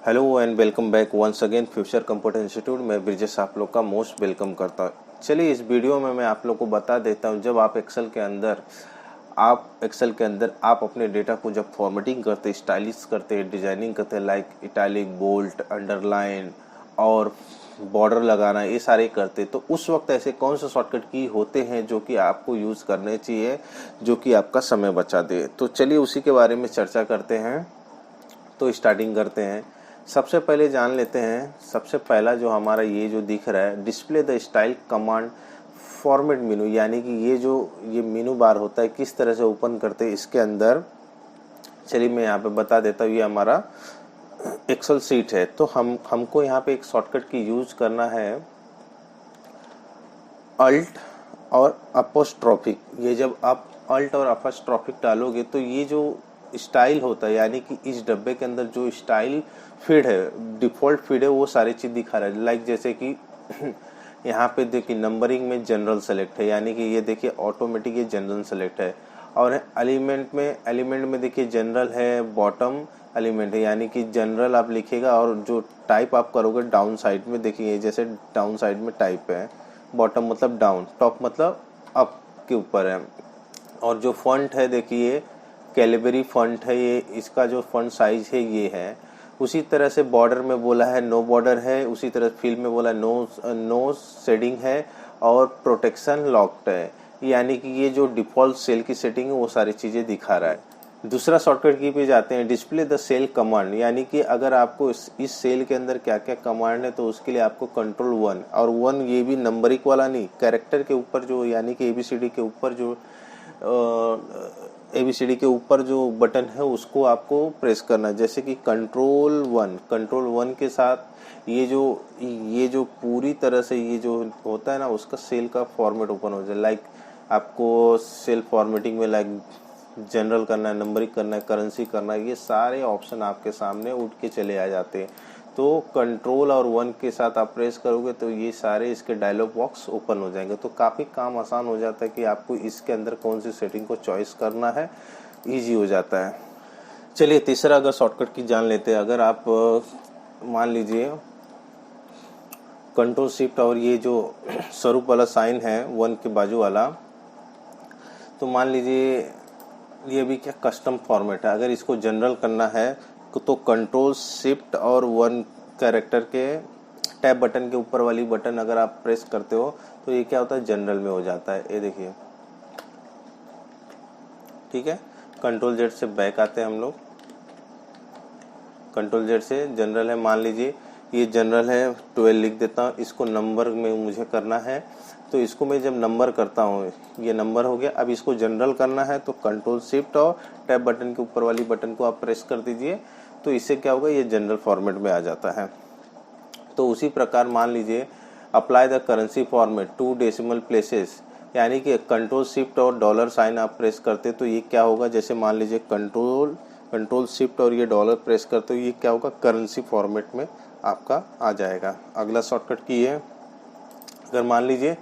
Hello and welcome back once again future computer institute में ब्रिजेश आप लोग का मोस्ट वेलकम करता हूँ। चलिए इस वीडियो में मैं आप लोग को बता देता हूँ, जब आप एक्सेल के अंदर आप अपने डेटा को जब फॉर्मेटिंग करते, स्टाइलिश करते, डिजाइनिंग करते, लाइक इटैलिक, बोल्ट, अंडरलाइन और बॉर्डर लगाना, ये सारे करते, तो उस वक्त ऐसे कौन से शॉर्टकट की होते हैं जो कि आपको यूज़ करने चाहिए, जो कि आपका समय बचा दे। तो चलिए उसी के बारे में चर्चा करते हैं। तो स्टार्टिंग करते हैं। सबसे पहले जान लेते हैं, सबसे पहला जो हमारा ये जो दिख रहा है, display the style command format मेनू, यानी कि ये मेनू बार होता है, किस तरह से ओपन करते हैं इसके अंदर। चलिए मैं यहाँ पे बता देता हूँ। ये हमारा एक्सेल सीट है, तो हमको यहाँ पे एक शॉर्टकट की यूज करना है, अल्ट और अपोस्ट्रोफिक। ये जब आप अल्ट और अपोस्ट्रोफिक डालोगे तो ये जो स्टाइल होता है, यानी कि इस डब्बे के अंदर जो स्टाइल फीड है, डिफ़ॉल्ट फीड है, वो सारी चीज़ दिखा रहा है। लाइक जैसे कि यहाँ पे देखिए नंबरिंग में जनरल सेलेक्ट है, यानी कि ये देखिए ऑटोमेटिक ये जनरल सेलेक्ट है। और एलिमेंट में देखिए जनरल है, बॉटम एलिमेंट है, यानी कि जनरल आप लिखिएगा और जो टाइप आप करोगे डाउन साइड में, देखिए जैसे डाउन साइड में टाइप है, बॉटम मतलब डाउन, टॉप मतलब अप के ऊपर है। और जो फॉन्ट है देखिए कैलिबरी फॉन्ट है, ये इसका जो फॉन्ट साइज है ये है। उसी तरह से बॉर्डर में बोला है नो बॉर्डर है, उसी तरह फील्ड में बोला नो शेडिंग है और प्रोटेक्शन लॉक्ड है, यानी कि ये जो डिफ़ॉल्ट सेल की सेटिंग है वो सारी चीज़ें दिखा रहा है। दूसरा शॉर्टकट की पे जाते हैं, डिस्प्ले द सेल कमांड, यानी कि अगर आपको इस सेल के अंदर क्या क्या कमांड है तो उसके लिए आपको कंट्रोल 1 और 1, ये भी नंबरिक वाला नहीं, कैरेक्टर के ऊपर जो, यानी कि एबीसीडी के ऊपर जो एबीसीडी के ऊपर जो बटन है उसको आपको प्रेस करना है। जैसे कि कंट्रोल 1 के साथ ये जो पूरी तरह से ये जो होता है ना, उसका सेल का फॉर्मेट ओपन हो जाए। लाइक आपको सेल फॉर्मेटिंग में लाइक जनरल करना है, नंबरिंग करना है, करेंसी करना है, ये सारे ऑप्शन आपके सामने उठ के चले आ जाते हैं। तो कंट्रोल और 1 के साथ आप प्रेस करोगे तो ये सारे इसके डायलॉग बॉक्स ओपन हो जाएंगे। तो काफ़ी काम आसान हो जाता है कि आपको इसके अंदर कौन सी सेटिंग को चॉइस करना है, इजी हो जाता है। चलिए तीसरा अगर शॉर्टकट की जान लेते हैं। अगर आप मान लीजिए कंट्रोल शिफ्ट और ये जो स्वरूप वाला साइन है 1 के बाजू वाला, तो मान लीजिए ये भी क्या कस्टम फॉर्मेट है। अगर इसको जनरल करना है तो कंट्रोल शिफ्ट और 1 कैरेक्टर के टैब बटन के ऊपर वाली बटन अगर आप प्रेस करते हो तो ये क्या होता है, जनरल में हो जाता है। ये देखिए, ठीक है। कंट्रोल जेड से बैक आते हैं हम लोग, कंट्रोल जेड से जनरल है, मान लीजिए ये जनरल है, 12 लिख देता हूँ। इसको नंबर में मुझे करना है, तो इसको मैं जब नंबर करता हूँ, ये नंबर हो गया। अब इसको जनरल करना है तो कंट्रोल शिफ्ट और टैब बटन के ऊपर वाली बटन को आप प्रेस कर दीजिए, तो इससे क्या होगा, ये जनरल फॉर्मेट में आ जाता है। तो उसी प्रकार मान लीजिए apply the currency format 2 decimal places, यानी कि कंट्रोल शिफ्ट और डॉलर साइन आप प्रेस करते तो ये क्या होगा, जैसे मान लीजिए कंट्रोल शिफ्ट और ये डॉलर प्रेस करते हो, ये क्या होगा, करेंसी फॉर्मेट में आपका आ जाएगा। अगला शॉर्टकट की है, अगर मान लीजिए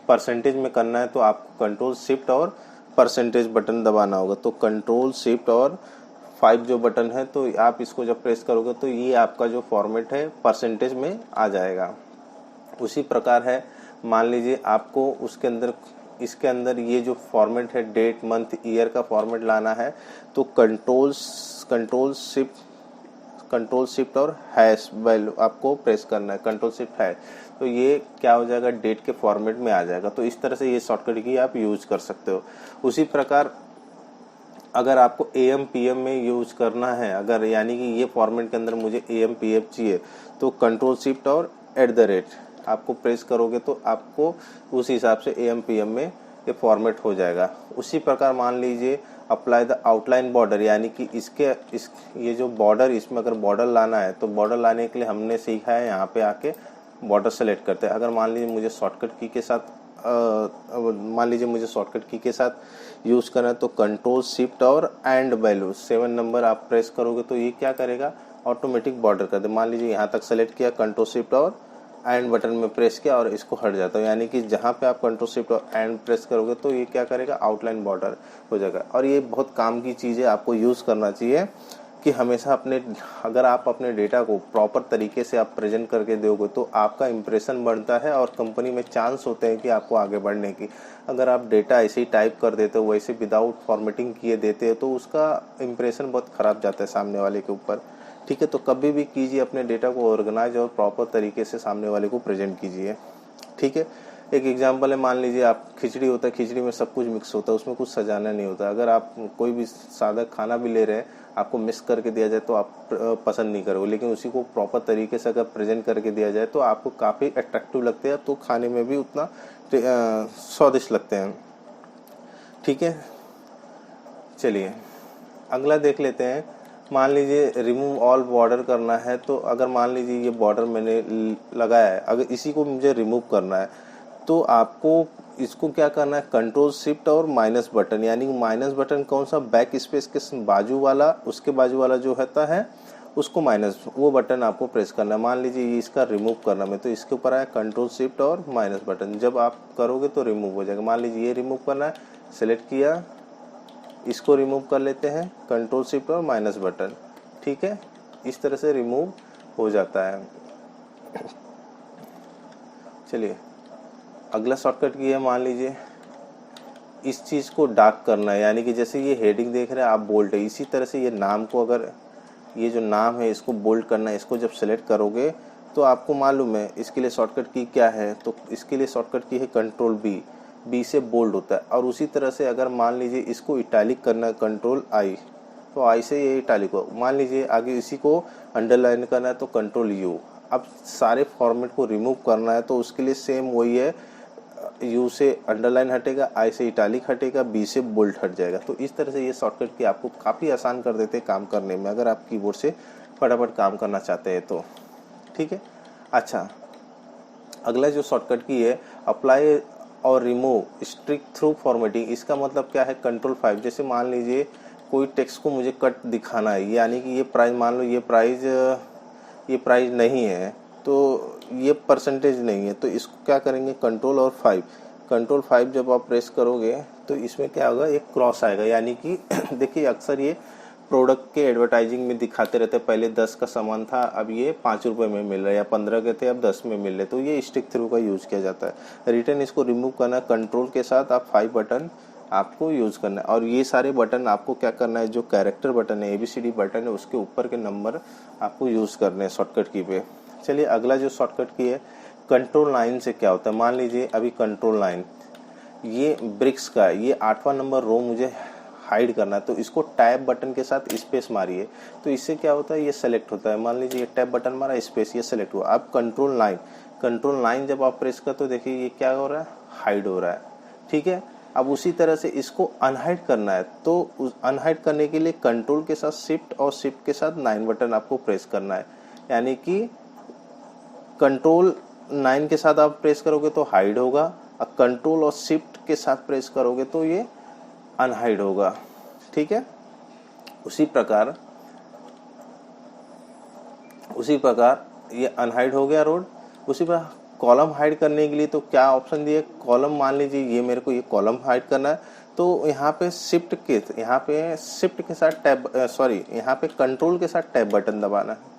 परसेंटेज में करना है तो आपको कंट्रोल शिफ्ट और परसेंटेज बटन दबाना होगा। तो कंट्रोल शिफ्ट और 5 जो बटन है, तो आप इसको जब प्रेस करोगे तो ये आपका जो फॉर्मेट है परसेंटेज में आ जाएगा। उसी प्रकार है, मान लीजिए आपको इसके अंदर ये जो फॉर्मेट है डेट, मंथ, ईयर का फॉर्मेट लाना है, तो कंट्रोल शिफ्ट और हैश वैल्यू आपको प्रेस करना है, कंट्रोल शिफ्ट हैश, तो ये क्या हो जाएगा, डेट के फॉर्मेट में आ जाएगा। तो इस तरह से ये शॉर्टकट की आप यूज कर सकते हो। उसी प्रकार अगर आपको AM PM में यूज करना है, अगर यानी कि ये फॉर्मेट के अंदर मुझे AM PM चाहिए, तो कंट्रोल शिफ्ट और @ आपको प्रेस करोगे तो आपको उस हिसाब से AM PM में ये फॉर्मेट हो जाएगा। उसी प्रकार मान लीजिए अप्लाई द आउटलाइन बॉर्डर, यानी कि ये जो बॉर्डर, इसमें अगर बॉर्डर लाना है तो बॉर्डर लाने के लिए हमने सीखा है, यहाँ पे आके बॉर्डर सेलेक्ट करते हैं। अगर मान लीजिए मुझे शॉर्टकट की के साथ यूज़ करना है तो कंट्रोल शिफ्ट और एंड वैल्यू 7 नंबर आप प्रेस करोगे तो ये क्या करेगा, ऑटोमेटिक बॉर्डर कर दे। मान लीजिए यहाँ तक सेलेक्ट किया, कंट्रोल शिफ्ट और एंड बटन में प्रेस किया और इसको हट जाता है, यानी कि जहाँ पे आप कंट्रोल शिफ्ट और एंड प्रेस करोगे तो ये क्या करेगा, आउटलाइन बॉर्डर हो जाएगा। और ये बहुत काम की चीज़ है, आपको यूज़ करना चाहिए। कि हमेशा अगर आप अपने डेटा को प्रॉपर तरीके से आप प्रेजेंट करके दोगे तो आपका इम्प्रेशन बढ़ता है और कंपनी में चांस होते हैं कि आपको आगे बढ़ने की। अगर आप डेटा ऐसे ही टाइप कर देते हो, वैसे विदाउट फॉर्मेटिंग किए देते हो, तो उसका इम्प्रेशन बहुत ख़राब जाता है सामने वाले के ऊपर। ठीक है, तो कभी भी कीजिए अपने डेटा को ऑर्गेनाइज और प्रॉपर तरीके से सामने वाले को प्रेजेंट कीजिए। ठीक है, एक एग्जांपल है, मान लीजिए आप खिचड़ी होता है, खिचड़ी में सब कुछ मिक्स होता है, उसमें कुछ सजाना नहीं होता। अगर आप कोई भी सादा खाना भी ले रहे हैं, आपको मिक्स करके दिया जाए तो आप पसंद नहीं करोगे, लेकिन उसी को प्रॉपर तरीके से अगर प्रेजेंट करके दिया जाए तो आपको काफ़ी अट्रैक्टिव लगते हैं, तो खाने में भी उतना स्वादिष्ट लगते हैं। ठीक है, चलिए अगला देख लेते हैं। मान लीजिए रिमूव ऑल बॉर्डर करना है, तो अगर मान लीजिए ये बॉर्डर मैंने लगाया है, अगर इसी को मुझे रिमूव करना है तो आपको इसको क्या करना है, कंट्रोल शिफ्ट और माइनस बटन, यानी माइनस बटन कौन सा, बैक स्पेस के बाजू वाला, उसके बाजू वाला जो होता है उसको माइनस, वो बटन आपको प्रेस करना है। मान लीजिए ये इसका रिमूव करना है तो इसके ऊपर आया कंट्रोल शिफ्ट और माइनस बटन, जब आप करोगे तो रिमूव हो जाएगा। मान लीजिए ये रिमूव करना है, सेलेक्ट किया, इसको रिमूव कर लेते हैं, कंट्रोल शिफ्ट और माइनस बटन। ठीक है, इस तरह से रिमूव हो जाता है। चलिए अगला शॉर्टकट की है, मान लीजिए इस चीज़ को डार्क करना है, यानी कि जैसे ये हेडिंग देख रहे हैं आप, बोल्ड है, इसी तरह से ये नाम को, अगर ये जो नाम है इसको बोल्ड करना है, इसको जब सेलेक्ट करोगे तो आपको मालूम है इसके लिए शॉर्टकट की क्या है, तो इसके लिए शॉर्टकट की है कंट्रोल बी से बोल्ड होता है। और उसी तरह से अगर मान लीजिए इसको इटैलिक करना है, कंट्रोल आई, तो आई से ये इटैलिक हो। मान लीजिए आगे इसी को अंडरलाइन करना है तो कंट्रोल यू। अब सारे फॉर्मेट को रिमूव करना है तो उसके लिए सेम वही है, यू से अंडरलाइन हटेगा, आई से इटैलिक हटेगा, बी से बोल्ड हट जाएगा। तो इस तरह से ये शॉर्टकट की आपको काफ़ी आसान कर देते हैं काम करने में, अगर आप कीबोर्ड से फटाफट काम करना चाहते हैं तो। ठीक है, अच्छा अगला जो शॉर्टकट की है, अप्लाई और रिमूव स्ट्रिक थ्रू फॉर्मेटिंग, इसका मतलब क्या है, कंट्रोल 5। जैसे मान लीजिए कोई टेक्स्ट को मुझे कट दिखाना है, यानी कि ये प्राइस, मान लो ये प्राइस नहीं है, तो ये परसेंटेज नहीं है, तो इसको क्या करेंगे, कंट्रोल और 5, कंट्रोल 5 जब आप प्रेस करोगे तो इसमें क्या होगा, एक क्रॉस आएगा, यानी कि देखिए अक्सर ये प्रोडक्ट के एडवर्टाइजिंग में दिखाते रहते, पहले 10 का सामान था अब ये 5 रुपये में मिल रहा है, या 15 के थे अब 10 में मिल रहे, तो ये स्टिक थ्रू का यूज़ किया जाता है। रिटर्न इसको रिमूव करना, कंट्रोल के साथ आप 5 बटन आपको यूज़ करना है। और ये सारे बटन आपको क्या करना है, जो कैरेक्टर बटन है, ABCD बटन है, उसके ऊपर के नंबर आपको यूज़ करने हैं शॉर्टकट की पे। चलिए अगला जो शॉर्टकट की है, कंट्रोल 9 से क्या होता है, मान लीजिए अभी कंट्रोल 9 ये ब्रिक्स का, ये 8वां नंबर रो मुझे हाइड करना है, तो इसको टैब बटन के साथ स्पेस मारिए, तो इससे क्या होता है, ये सेलेक्ट होता है। मान लीजिए ये टैब बटन मारा, स्पेस, ये सेलेक्ट हुआ। अब कंट्रोल 9 जब आप प्रेस कर, तो देखिए ये क्या हो रहा है, हाइड हो रहा है। ठीक है, अब उसी तरह से इसको अनहाइड करना है, तो अनहाइड करने के लिए कंट्रोल के साथ शिफ्ट और शिफ्ट के साथ 9 बटन आपको प्रेस करना है, यानी कि कंट्रोल 9 के साथ आप प्रेस करोगे तो हाइड होगा, और कंट्रोल और शिफ्ट के साथ प्रेस करोगे तो ये अनहाइड होगा। ठीक है, उसी प्रकार ये अनहाइड हो गया रोड। उसी प्रकार कॉलम हाइड करने के लिए तो क्या ऑप्शन दिए, कॉलम, मान लीजिए ये मेरे को ये कॉलम हाइड करना है, तो यहाँ पे शिफ्ट के साथ टैब, यहाँ पे कंट्रोल के साथ टैब बटन दबाना है।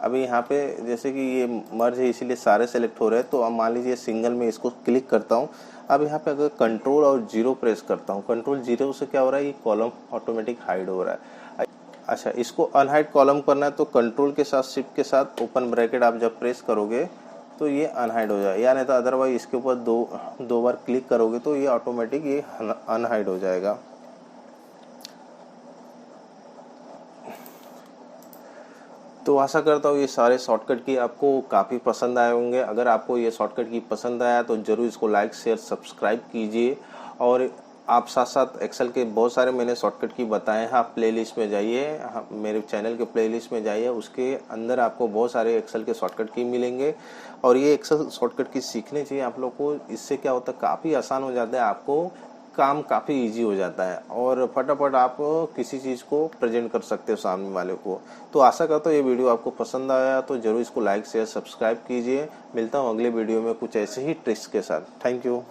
अभी यहाँ पे जैसे कि ये मर्ज है इसीलिए सारे सेलेक्ट हो रहे हैं, तो अब मान लीजिए सिंगल में इसको क्लिक करता हूँ। अब यहाँ पे अगर कंट्रोल और 0 प्रेस करता हूँ, कंट्रोल 0 से क्या हो रहा है, ये कॉलम ऑटोमेटिक हाइड हो रहा है। अच्छा, इसको अनहाइड कॉलम करना है तो कंट्रोल के साथ शिफ्ट के साथ ओपन ब्रैकेट आप जब प्रेस करोगे तो ये अनहाइड हो जाए, या नहीं तो अदरवाइज इसके ऊपर दो बार क्लिक करोगे तो ये ऑटोमेटिक ये अनहाइड हो जाएगा। तो आशा करता हूँ ये सारे शॉर्टकट की आपको काफ़ी पसंद आए होंगे। अगर आपको ये शॉर्टकट की पसंद आया तो ज़रूर इसको लाइक शेयर सब्सक्राइब कीजिए, और आप साथ साथ एक्सेल के बहुत सारे मैंने शॉर्टकट की बताए हैं, आप प्लेलिस्ट में जाइए, मेरे चैनल के प्लेलिस्ट में जाइए, उसके अंदर आपको बहुत सारे एक्सेल के शॉर्टकट की मिलेंगे। और ये एक्सेल शॉर्टकट की सीखने चाहिए आप लोग को, इससे क्या होता है, काफ़ी आसान हो जाता है, आपको काम काफ़ी इजी हो जाता है, और फटाफट आप किसी चीज़ को प्रेजेंट कर सकते हो सामने वाले को। तो आशा करता हूँ ये वीडियो आपको पसंद आया, तो ज़रूर इसको लाइक शेयर सब्सक्राइब कीजिए। मिलता हूँ अगले वीडियो में कुछ ऐसे ही ट्रिक्स के साथ। Thank you.